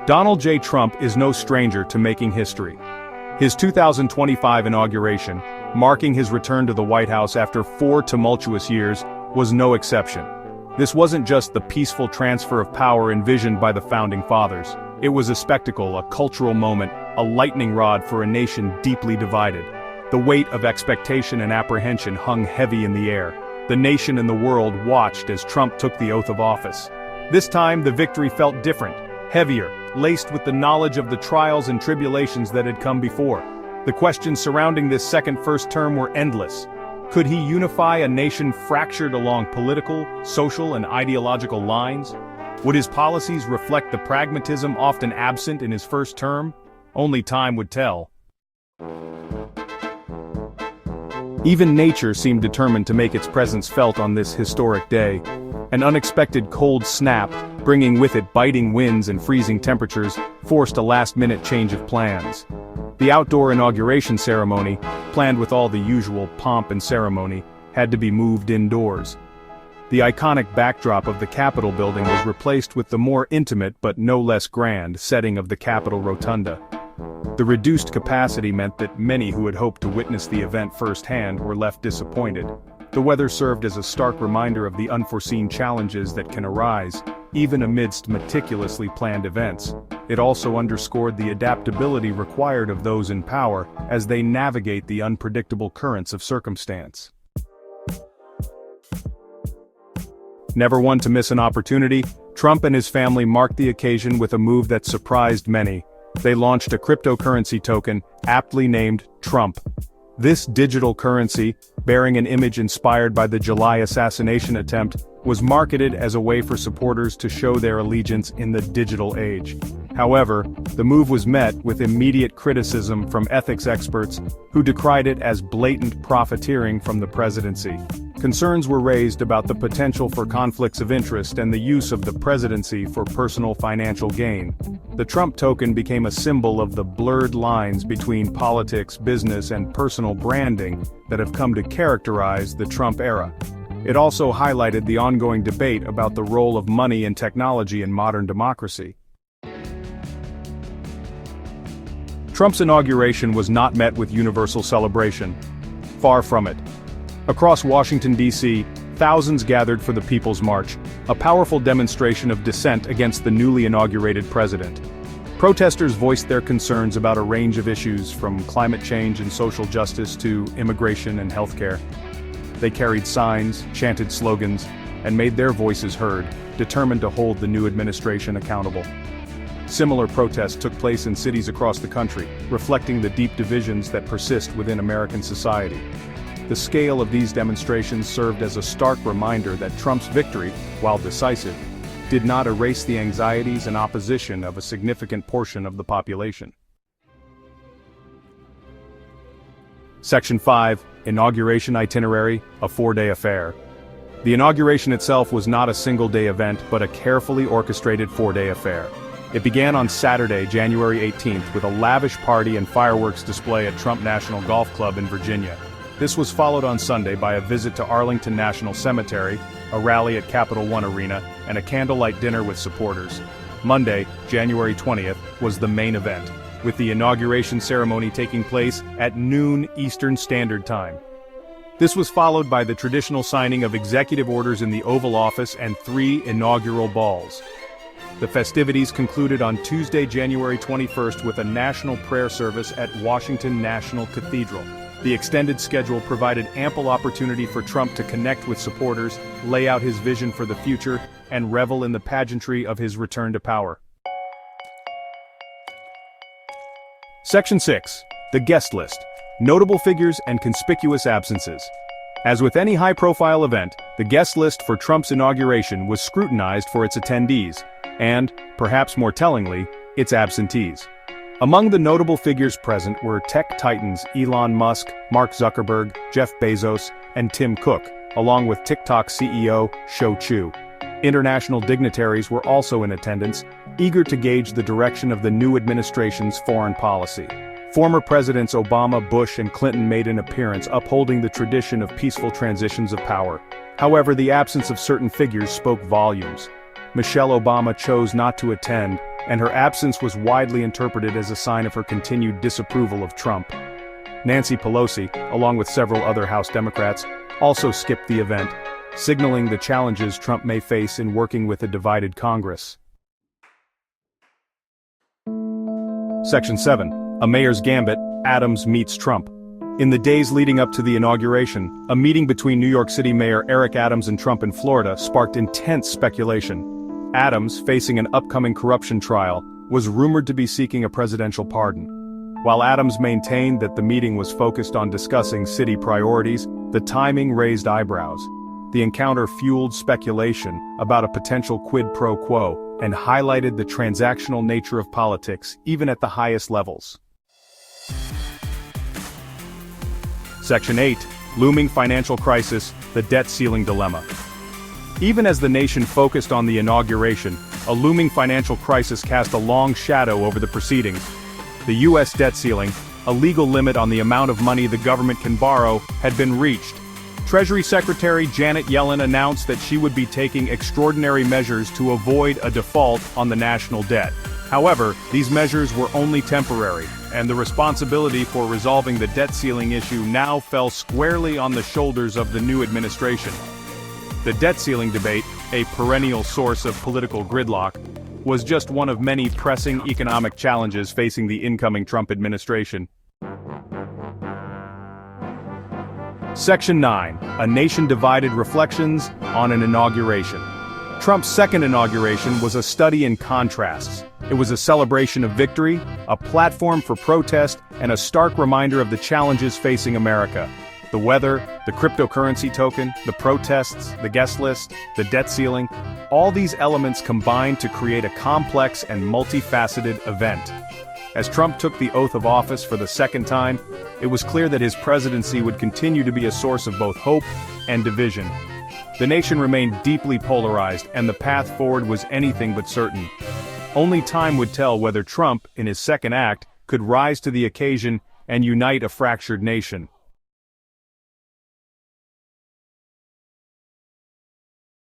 Donald J. Trump is no stranger to making history. His 2025 inauguration, marking his return to the White House after 4 tumultuous years, was no exception. This wasn't just the peaceful transfer of power envisioned by the Founding Fathers. It was a spectacle, a cultural moment, a lightning rod for a nation deeply divided. The weight of expectation and apprehension hung heavy in the air. The nation and the world watched as Trump took the oath of office. This time, the victory felt different, heavier, laced with the knowledge of the trials and tribulations that had come before. The questions surrounding this second first term were endless. Could he unify a nation fractured along political, social, and ideological lines? Would his policies reflect the pragmatism often absent in his first term? Only time would tell. Even nature seemed determined to make its presence felt on this historic day. An unexpected cold snap, bringing with it biting winds and freezing temperatures, forced a last-minute change of plans. The outdoor inauguration ceremony, planned with all the usual pomp and ceremony, had to be moved indoors. The iconic backdrop of the Capitol building was replaced with the more intimate but no less grand setting of the Capitol Rotunda. The reduced capacity meant that many who had hoped to witness the event firsthand were left disappointed. The weather served as a stark reminder of the unforeseen challenges that can arise, even amidst meticulously planned events. It also underscored the adaptability required of those in power as they navigate the unpredictable currents of circumstance. Never one to miss an opportunity, Trump and his family marked the occasion with a move that surprised many. They launched a cryptocurrency token, aptly named Trump. This digital currency, bearing an image inspired by the July assassination attempt, was marketed as a way for supporters to show their allegiance in the digital age. However, the move was met with immediate criticism from ethics experts who decried it as blatant profiteering from the presidency. Concerns were raised about the potential for conflicts of interest and the use of the presidency for personal financial gain. The Trump token became a symbol of the blurred lines between politics, business, and personal branding that have come to characterize the Trump era. It also highlighted the ongoing debate about the role of money and technology in modern democracy. Trump's inauguration was not met with universal celebration. Far from it. Across Washington, D.C., thousands gathered for the People's March, a powerful demonstration of dissent against the newly inaugurated president. Protesters voiced their concerns about a range of issues, from climate change and social justice to immigration and healthcare. They carried signs, chanted slogans, and made their voices heard, determined to hold the new administration accountable. Similar protests took place in cities across the country, reflecting the deep divisions that persist within American society. The scale of these demonstrations served as a stark reminder that Trump's victory, while decisive, did not erase the anxieties and opposition of a significant portion of the population. Section 5, Inauguration Itinerary, a 4-day affair. The inauguration itself was not a single-day event, but a carefully orchestrated 4-day affair. It began on Saturday, January 18th, with a lavish party and fireworks display at Trump National Golf Club in Virginia. This was followed on Sunday by a visit to Arlington National Cemetery, a rally at Capital One Arena, and a candlelight dinner with supporters. Monday, January 20th, was the main event, with the inauguration ceremony taking place at noon Eastern Standard Time. This was followed by the traditional signing of executive orders in the Oval Office and 3 inaugural balls. The festivities concluded on Tuesday, January 21st with a national prayer service at Washington National Cathedral. The extended schedule provided ample opportunity for Trump to connect with supporters, lay out his vision for the future, and revel in the pageantry of his return to power. Section 6. The Guest List. Notable Figures and Conspicuous Absences. As with any high-profile event, the guest list for Trump's inauguration was scrutinized for its attendees, and, perhaps more tellingly, its absentees. Among the notable figures present were tech titans Elon Musk, Mark Zuckerberg, Jeff Bezos, and Tim Cook, along with TikTok CEO Shou Chew. International dignitaries were also in attendance, eager to gauge the direction of the new administration's foreign policy. Former Presidents Obama, Bush, and Clinton made an appearance upholding the tradition of peaceful transitions of power. However, the absence of certain figures spoke volumes. Michelle Obama chose not to attend, and her absence was widely interpreted as a sign of her continued disapproval of Trump. Nancy Pelosi, along with several other House Democrats, also skipped the event, signaling the challenges Trump may face in working with a divided Congress. Section 7. A Mayor's Gambit, Adams meets Trump. In the days leading up to the inauguration, a meeting between New York City Mayor Eric Adams and Trump in Florida sparked intense speculation. Adams, facing an upcoming corruption trial, was rumored to be seeking a presidential pardon. While Adams maintained that the meeting was focused on discussing city priorities, the timing raised eyebrows. The encounter fueled speculation about a potential quid pro quo and highlighted the transactional nature of politics, even at the highest levels. Section 8. Looming Financial Crisis, the Debt Ceiling Dilemma. Even as the nation focused on the inauguration, a looming financial crisis cast a long shadow over the proceedings. The U.S. debt ceiling, a legal limit on the amount of money the government can borrow, had been reached. Treasury Secretary Janet Yellen announced that she would be taking extraordinary measures to avoid a default on the national debt. However, these measures were only temporary, and the responsibility for resolving the debt ceiling issue now fell squarely on the shoulders of the new administration. The debt ceiling debate, a perennial source of political gridlock, was just one of many pressing economic challenges facing the incoming Trump administration. Section 9. A Nation Divided, Reflections on an Inauguration. Trump's second inauguration was a study in contrasts. It was a celebration of victory, a platform for protest, and a stark reminder of the challenges facing America. The weather, the cryptocurrency token, the protests, the guest list, the debt ceiling, all these elements combined to create a complex and multifaceted event. As Trump took the oath of office for the second time, it was clear that his presidency would continue to be a source of both hope and division. The nation remained deeply polarized, and the path forward was anything but certain. Only time would tell whether Trump, in his second act, could rise to the occasion and unite a fractured nation.